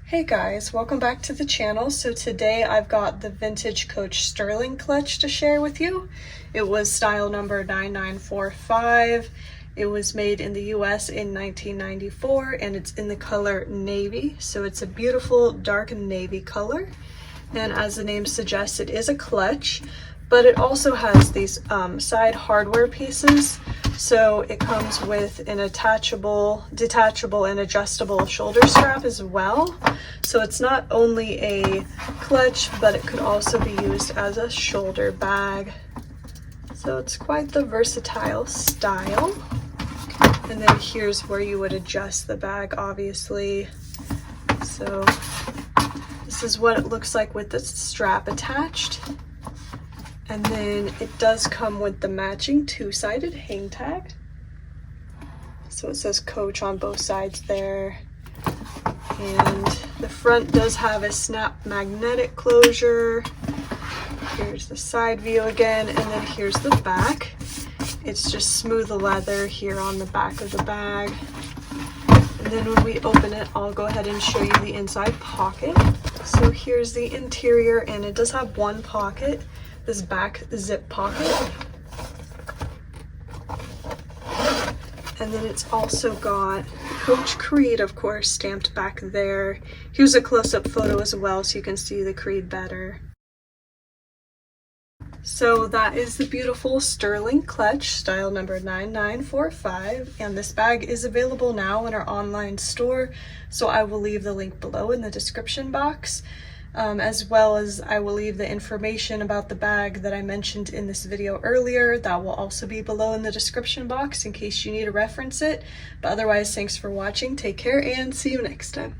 Hey guys, welcome back to the channel. So today I've got the vintage Coach Sterling clutch to share with you. It was style number 9945. It was made in the US in 1994 and it's in the color navy. So it's a beautiful dark navy color. And as the name suggests, it is a clutch, but it also has these side hardware pieces. So it comes with an detachable and adjustable shoulder strap as well. So it's not only a clutch, but it could also be used as a shoulder bag. So it's quite the versatile style. And then here's where you would adjust the bag, obviously. So this is what it looks like with the strap attached. And then it does come with the matching two-sided hang tag. So it says Coach on both sides there. And the front does have a snap magnetic closure. Here's the side view again, and then here's the back. It's just smooth leather here on the back of the bag. And then when we open it, I'll go ahead and show you the inside pocket. So here's the interior, and it does have one pocket, this back zip pocket. And then it's also got Coach Creed, of course, stamped back there. Here's a close-up photo as well so you can see the Creed better. So that is the beautiful Sterling clutch, style number 9945, and this bag is available now in our online store, so I will leave the link below in the description box, as well as I will leave the information about the bag that I mentioned in this video earlier. That will also be below in the description box in case you need to reference it. But otherwise, thanks for watching, take care, and see you next time.